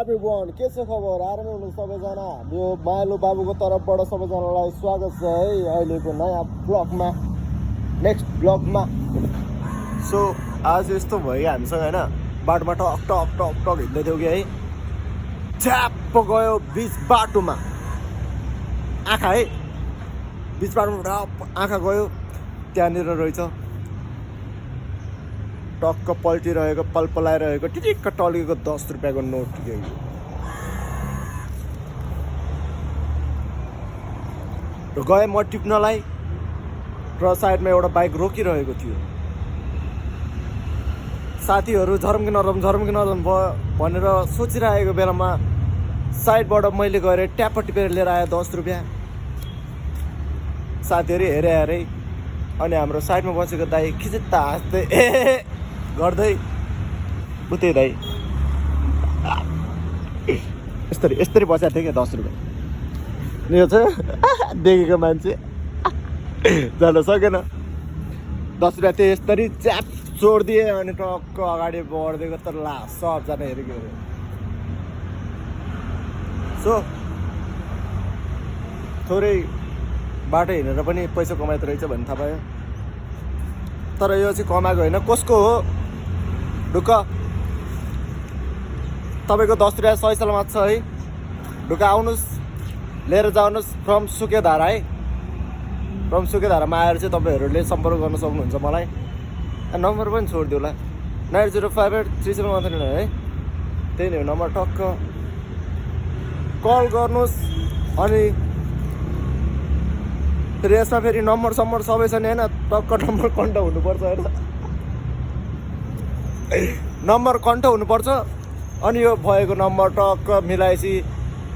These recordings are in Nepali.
एभ्रिवान, के छ खबर? आरामै हुनु सबैजना। यो मायालु बाबुको तर्फबाट सबैजनालाई स्वागत छ है अहिलेको नयाँ ब्लगमा, नेक्स्ट ब्लगमा। सो आज यस्तो भयो कि हामीसँग होइन, बाटोमा टक टक टक टक हिँड्दै थियौँ कि है, छ्याप्प गयो बिच बाटोमा आँखा है, बिच बाटोमा टप आँखा गयो। त्यहाँनिर रहेछ टक्क पल्टिरहेको पलपलाइरहेको टिटिक्क टल्केको 10 रुपियाँको नोट के गएँ म टिप्नलाई, र साइडमा एउटा बाइक रोकिरहेको थियो। साथीहरू झर्म कि नरम भयो भनेर सोचिरहेको बेलामा साइडबाट मैले गएर ट्याप टिपेर लिएर आएँ 10 रुपियाँ। साथीहरू हेरे अनि हाम्रो साइडमा बसेको दाइ खिचित्ता हाँस्दै गर्दै उतै दाइ यस्तरी बसेको थियो क्या 10 रुपियाँ। यो चाहिँ देखेको मान्छे जान सकेन। 10 रुपियाँ त्यो यस्तरी च्याप छोडिदिए अनि टक्क अगाडि बढ्दिएको त ला सबजना हेरेको अरे। सो थोरै बाटो हिँडेर पनि पैसा कमाएको रहेछ भन्ने थाहा पायो। तर यो चाहिँ कमाएको होइन, कसको हो ढुक्क तपाईँको 10 रुपियाँ सही सलामत छ है। ढुक्क आउनुहोस्, लिएर जानुहोस् फ्रम सुकेधारा है। फ्रम सुकेधारामा आएर चाहिँ तपाईँहरूले सम्पर्क गर्न सक्नुहुन्छ मलाई। नम्बर पनि छोडिदियो होला, 90583713 है, त्यही नै हो नम्बर। टक्क कल गर्नुहोस्। अनि फेरि यसमा फेरि नम्बर सबै छ नि होइन, टक्क नम्बर कन्ट हुनुपर्छ होइन, नम्बर कन्ट हुनुपर्छ। अनि यो भएको नम्बर टक्क मिलाएपछि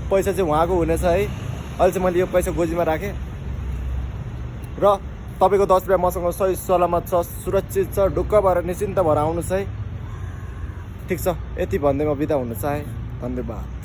पैसा चाहिँ उहाँको हुनेछ है। अहिले चाहिँ मैले यो पैसा गोजीमा राखेँ र तपाईँको 10 रुपियाँ मसँग सही सलामत छ, सुरक्षित छ। ढुक्क भएर निश्चिन्त भएर आउनुहोस् है। ठिक छ, यति भन्दै म बिदा हुन चाहेँ। धन्यवाद।